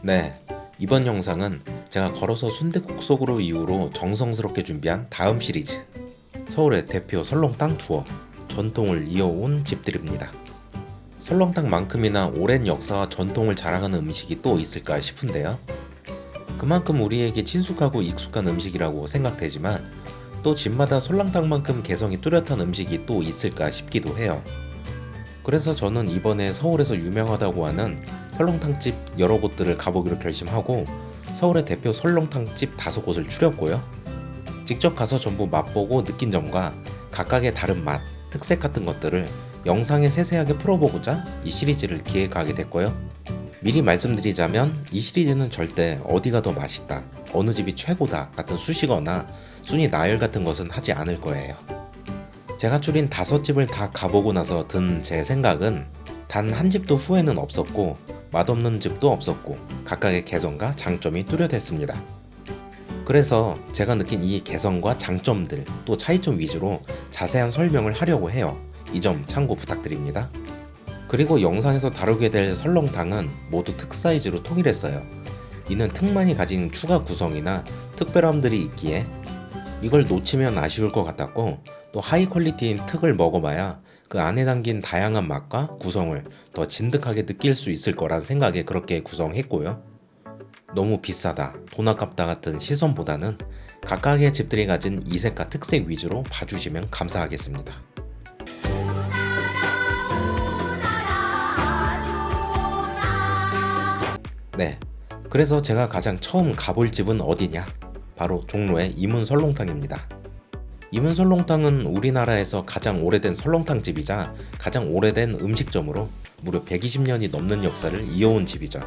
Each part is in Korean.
네, 이번 영상은 제가 걸어서 순댓국 속으로 이후로 정성스럽게 준비한 다음 시리즈 서울의 대표 설렁탕 투어 전통을 이어온 집들입니다. 설렁탕만큼이나 오랜 역사와 전통을 자랑하는 음식이 또 있을까 싶은데요. 그만큼 우리에게 친숙하고 익숙한 음식이라고 생각되지만 또 집마다 설렁탕만큼 개성이 뚜렷한 음식이 또 있을까 싶기도 해요. 그래서 저는 이번에 서울에서 유명하다고 하는 설렁탕집 여러 곳들을 가보기로 결심하고 서울의 대표 설렁탕집 5곳을 추렸고요. 직접 가서 전부 맛보고 느낀 점과 각각의 다른 맛, 특색 같은 것들을 영상에 세세하게 풀어보고자 이 시리즈를 기획하게 됐고요. 미리 말씀드리자면 이 시리즈는 절대 어디가 더 맛있다, 어느 집이 최고다 같은 수식어나 순위 나열 같은 것은 하지 않을 거예요. 제가 추린 5집을 다 가보고 나서 든 제 생각은 단 한 집도 후회는 없었고 맛없는 집도 없었고 각각의 개성과 장점이 뚜렷했습니다. 그래서 제가 느낀 이 개성과 장점들 또 차이점 위주로 자세한 설명을 하려고 해요. 이 점 참고 부탁드립니다. 그리고 영상에서 다루게 될 설렁탕은 모두 특 사이즈로 통일했어요. 이는 특만이 가진 추가 구성이나 특별함들이 있기에 이걸 놓치면 아쉬울 것 같았고 또 하이 퀄리티인 특을 먹어봐야 그 안에 담긴 다양한 맛과 구성을 더 진득하게 느낄 수 있을 거란 생각에 그렇게 구성했고요. 너무 비싸다, 돈 아깝다 같은 시선보다는 각각의 집들이 가진 이색과 특색 위주로 봐주시면 감사하겠습니다. 네, 그래서 제가 가장 처음 가볼 집은 어디냐? 바로 종로의 이문 설렁탕입니다. 이문 설렁탕은 우리나라에서 가장 오래된 설렁탕집이자 가장 오래된 음식점으로 무려 120년이 넘는 역사를 이어온 집이죠.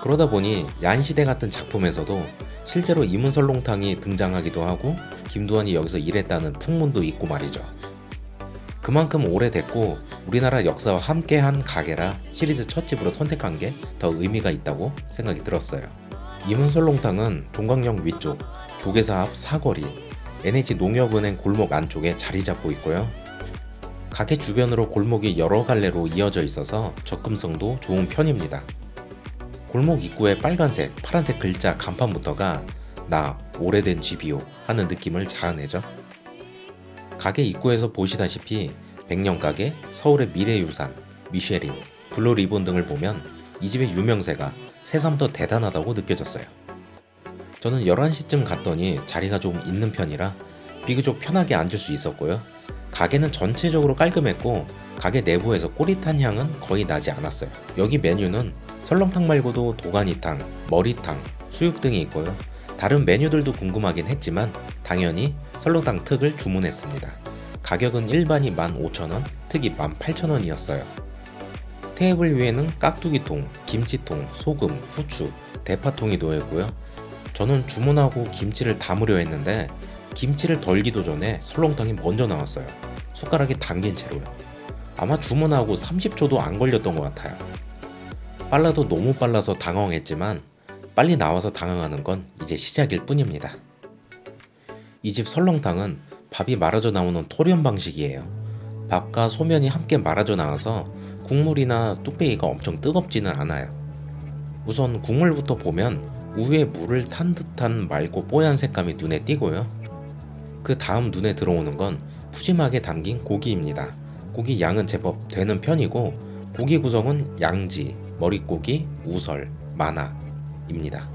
그러다 보니 야인시대 같은 작품에서도 실제로 이문 설렁탕이 등장하기도 하고 김두한이 여기서 일했다는 풍문도 있고 말이죠. 그만큼 오래됐고 우리나라 역사와 함께한 가게라 시리즈 첫 집으로 선택한 게 더 의미가 있다고 생각이 들었어요. 이문 설렁탕은 종강역 위쪽 조계사 앞 사거리 NH 농협은행 골목 안쪽에 자리 잡고 있고요. 가게 주변으로 골목이 여러 갈래로 이어져 있어서 접근성도 좋은 편입니다. 골목 입구에 빨간색, 파란색 글자 간판부터가 나 오래된 집이요 하는 느낌을 자아내죠. 가게 입구에서 보시다시피 백년가게, 서울의 미래유산, 미쉐린, 블루리본 등을 보면 이 집의 유명세가 새삼 더 대단하다고 느껴졌어요. 저는 11시쯤 갔더니 자리가 좀 있는 편이라 비교적 편하게 앉을 수 있었고요. 가게는 전체적으로 깔끔했고 가게 내부에서 꼬릿한 향은 거의 나지 않았어요. 여기 메뉴는 설렁탕 말고도 도가니탕, 머리탕, 수육 등이 있고요. 다른 메뉴들도 궁금하긴 했지만 당연히 설렁탕 특을 주문했습니다. 가격은 일반이 15,000원, 특이 18,000원이었어요. 테이블 위에는 깍두기통, 김치통, 소금, 후추, 대파통이 놓여있고요. 저는 주문하고 김치를 담으려 했는데 김치를 덜기도 전에 설렁탕이 먼저 나왔어요. 숟가락에 담긴 채로요. 아마 주문하고 30초도 안 걸렸던 것 같아요. 빨라도 너무 빨라서 당황했지만 빨리 나와서 당황하는 건 이제 시작일 뿐입니다. 이 집 설렁탕은 밥이 말아져 나오는 토련 방식이에요. 밥과 소면이 함께 말아져 나와서 국물이나 뚝배기가 엄청 뜨겁지는 않아요. 우선 국물부터 보면 우유에 물을 탄 듯한 맑고 뽀얀 색감이 눈에 띄고요. 그 다음 눈에 들어오는 건 푸짐하게 담긴 고기입니다. 고기 양은 제법 되는 편이고 고기 구성은 양지, 머릿고기, 우설, 마나입니다.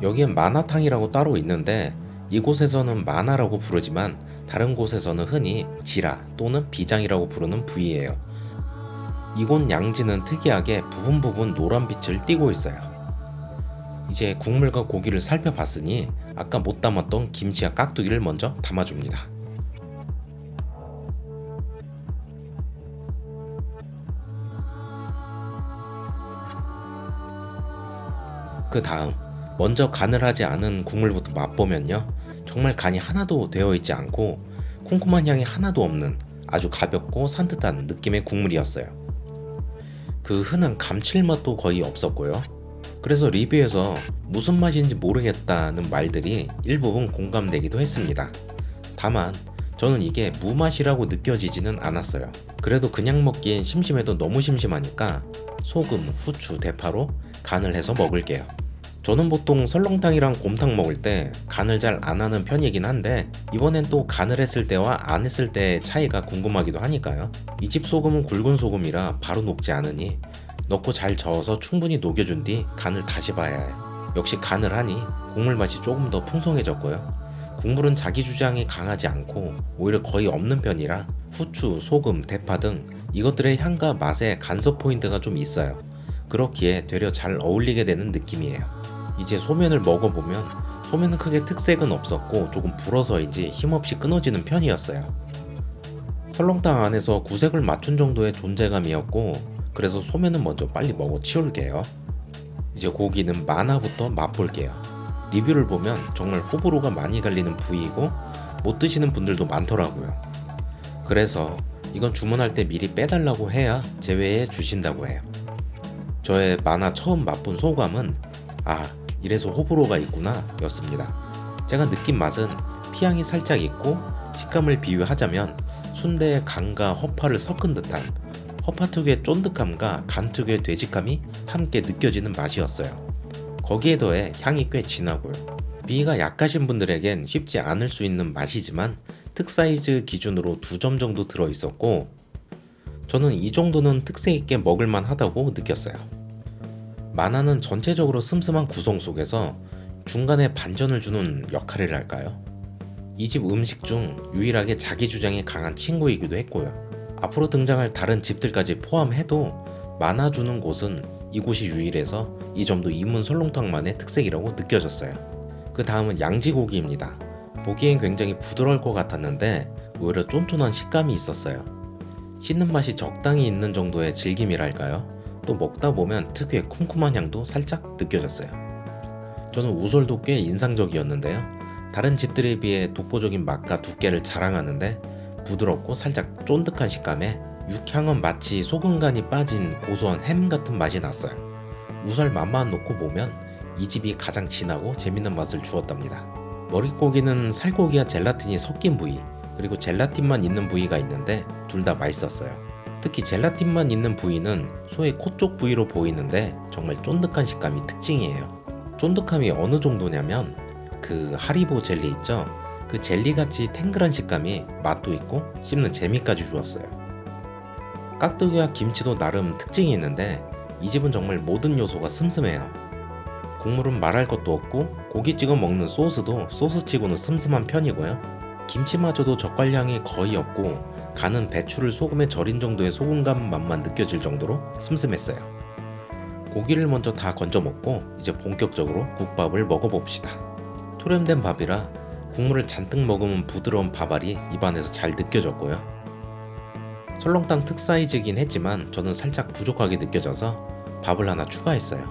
여기엔 마나탕이라고 따로 있는데 이곳에서는 마나라고 부르지만 다른 곳에서는 흔히 지라 또는 비장이라고 부르는 부위예요. 이곳 양지는 특이하게 부분 노란빛을 띠고 있어요. 이제 국물과 고기를 살펴봤으니 아까 못 담았던 김치와 깍두기를 먼저 담아줍니다. 그 다음 먼저 간을 하지 않은 국물부터 맛보면요, 정말 간이 하나도 되어 있지 않고 쿰쿰한 향이 하나도 없는 아주 가볍고 산뜻한 느낌의 국물이었어요. 그 흔한 감칠맛도 거의 없었고요. 그래서 리뷰에서 무슨 맛인지 모르겠다는 말들이 일부분 공감되기도 했습니다. 다만 저는 이게 무맛이라고 느껴지지는 않았어요. 그래도 그냥 먹기엔 심심해도 너무 심심하니까 소금, 후추, 대파로 간을 해서 먹을게요. 저는 보통 설렁탕이랑 곰탕 먹을 때 간을 잘 안 하는 편이긴 한데 이번엔 또 간을 했을 때와 안 했을 때의 차이가 궁금하기도 하니까요. 이 집 소금은 굵은 소금이라 바로 녹지 않으니 넣고 잘 저어서 충분히 녹여준 뒤 간을 다시 봐야 해요. 역시 간을 하니 국물 맛이 조금 더 풍성해졌고요. 국물은 자기 주장이 강하지 않고 오히려 거의 없는 편이라 후추, 소금, 대파 등 이것들의 향과 맛에 간섭 포인트가 좀 있어요. 그렇기에 되려 잘 어울리게 되는 느낌이에요. 이제 소면을 먹어보면 소면은 크게 특색은 없었고 조금 불어서인지 힘없이 끊어지는 편이었어요. 설렁탕 안에서 구색을 맞춘 정도의 존재감이었고 그래서 소면은 먼저 빨리 먹어 치울게요. 이제 고기는 마나부터 맛볼게요. 리뷰를 보면 정말 호불호가 많이 갈리는 부위이고 못 드시는 분들도 많더라고요. 그래서 이건 주문할 때 미리 빼달라고 해야 제외해 주신다고 해요. 저의 마나 처음 맛본 소감은 이래서 호불호가 있구나 였습니다. 제가 느낀 맛은 피향이 살짝 있고 식감을 비유하자면 순대의 간과 허파를 섞은 듯한 허파 특유의 쫀득함과 간 특유의 돼지감이 함께 느껴지는 맛이었어요. 거기에 더해 향이 꽤 진하고요. 비위가 약하신 분들에겐 쉽지 않을 수 있는 맛이지만 특사이즈 기준으로 2점 정도 들어있었고 저는 이 정도는 특색 있게 먹을만 하다고 느꼈어요. 마나는 전체적으로 슴슴한 구성 속에서 중간에 반전을 주는 역할을 할까요? 이 집 음식 중 유일하게 자기 주장이 강한 친구이기도 했고요. 앞으로 등장할 다른 집들까지 포함해도 마나 주는 곳은 이곳이 유일해서 이 점도 이문 설렁탕만의 특색이라고 느껴졌어요. 그 다음은 양지고기입니다. 보기엔 굉장히 부드러울 것 같았는데 오히려 쫀쫀한 식감이 있었어요. 씹는 맛이 적당히 있는 정도의 질김이랄까요? 또 먹다 보면 특유의 쿰쿰한 향도 살짝 느껴졌어요. 저는 우설도 꽤 인상적이었는데요. 다른 집들에 비해 독보적인 맛과 두께를 자랑하는데 부드럽고 살짝 쫀득한 식감에 육향은 마치 소금간이 빠진 고소한 햄 같은 맛이 났어요. 우설 맛만 놓고 보면 이 집이 가장 진하고 재밌는 맛을 주었답니다. 머릿고기는 살코기와 젤라틴이 섞인 부위 그리고 젤라틴만 있는 부위가 있는데 둘 다 맛있었어요. 특히 젤라틴만 있는 부위는 소의 코 쪽 부위로 보이는데 정말 쫀득한 식감이 특징이에요. 쫀득함이 어느 정도냐면 그 하리보 젤리 있죠? 그 젤리같이 탱글한 식감이 맛도 있고 씹는 재미까지 주었어요. 깍두기와 김치도 나름 특징이 있는데 이 집은 정말 모든 요소가 슴슴해요. 국물은 말할 것도 없고 고기 찍어 먹는 소스도 소스치고는 슴슴한 편이고요. 김치마저도 젓갈향이 거의 없고 간은 배추를 소금에 절인 정도의 소금감 맛만 느껴질 정도로 슴슴했어요. 고기를 먼저 다 건져 먹고 이제 본격적으로 국밥을 먹어봅시다. 토렴된 밥이라 국물을 잔뜩 먹으면 부드러운 밥알이 입안에서 잘 느껴졌고요. 설렁탕 특사이즈긴 했지만 저는 살짝 부족하게 느껴져서 밥을 하나 추가했어요.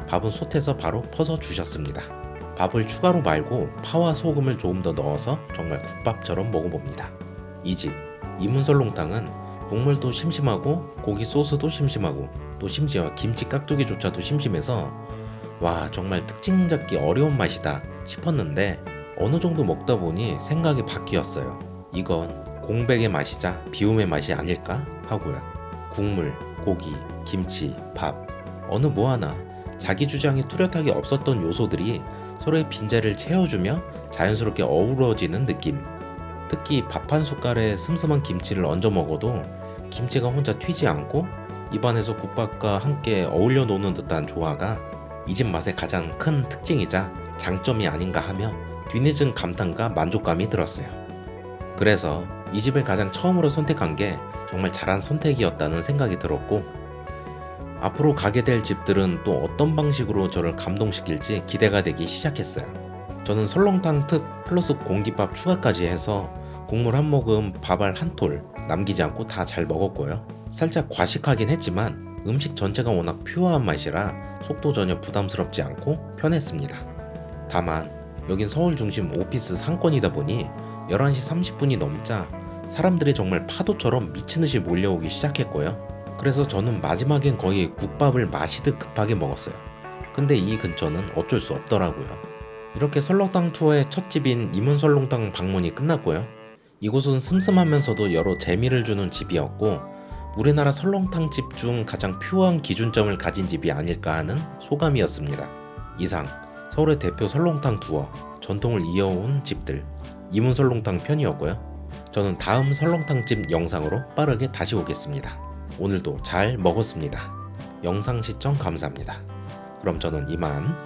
밥은 솥에서 바로 퍼서 주셨습니다. 밥을 추가로 말고 파와 소금을 조금 더 넣어서 정말 국밥처럼 먹어봅니다. 이 집 이문설렁탕은 국물도 심심하고 고기 소스도 심심하고 또 심지어 김치 깍두기조차도 심심해서 와 정말 특징 잡기 어려운 맛이다 싶었는데 어느 정도 먹다 보니 생각이 바뀌었어요. 이건 공백의 맛이자 비움의 맛이 아닐까 하고요. 국물, 고기, 김치, 밥 어느 뭐 하나 자기 주장이 뚜렷하게 없었던 요소들이 서로의 빈자리를 채워주며 자연스럽게 어우러지는 느낌. 특히 밥 한 숟갈에 슴슴한 김치를 얹어 먹어도 김치가 혼자 튀지 않고 입안에서 국밥과 함께 어울려 노는 듯한 조화가 이 집 맛의 가장 큰 특징이자 장점이 아닌가 하며 뒤늦은 감탄과 만족감이 들었어요. 그래서 이 집을 가장 처음으로 선택한 게 정말 잘한 선택이었다는 생각이 들었고 앞으로 가게 될 집들은 또 어떤 방식으로 저를 감동시킬지 기대가 되기 시작했어요. 저는 설렁탕 특 플러스 공깃밥 추가까지 해서 국물 한 모금, 밥알 한 톨 남기지 않고 다 잘 먹었고요. 살짝 과식하긴 했지만 음식 전체가 워낙 퓨어한 맛이라 속도 전혀 부담스럽지 않고 편했습니다. 다만 여긴 서울 중심 오피스 상권이다 보니 11시 30분이 넘자 사람들이 정말 파도처럼 미친듯이 몰려오기 시작했고요. 그래서 저는 마지막엔 거의 국밥을 마시듯 급하게 먹었어요. 근데 이 근처는 어쩔 수 없더라고요. 이렇게 설렁탕 투어의 첫 집인 이문설렁탕 방문이 끝났고요. 이곳은 슴슴하면서도 여러 재미를 주는 집이었고 우리나라 설렁탕 집 중 가장 퓨어한 기준점을 가진 집이 아닐까 하는 소감이었습니다. 이상 서울의 대표 설렁탕 투어, 전통을 이어온 집들, 이문 설렁탕 편이었고요. 저는 다음 설렁탕 집 영상으로 빠르게 다시 오겠습니다. 오늘도 잘 먹었습니다. 영상 시청 감사합니다. 그럼 저는 이만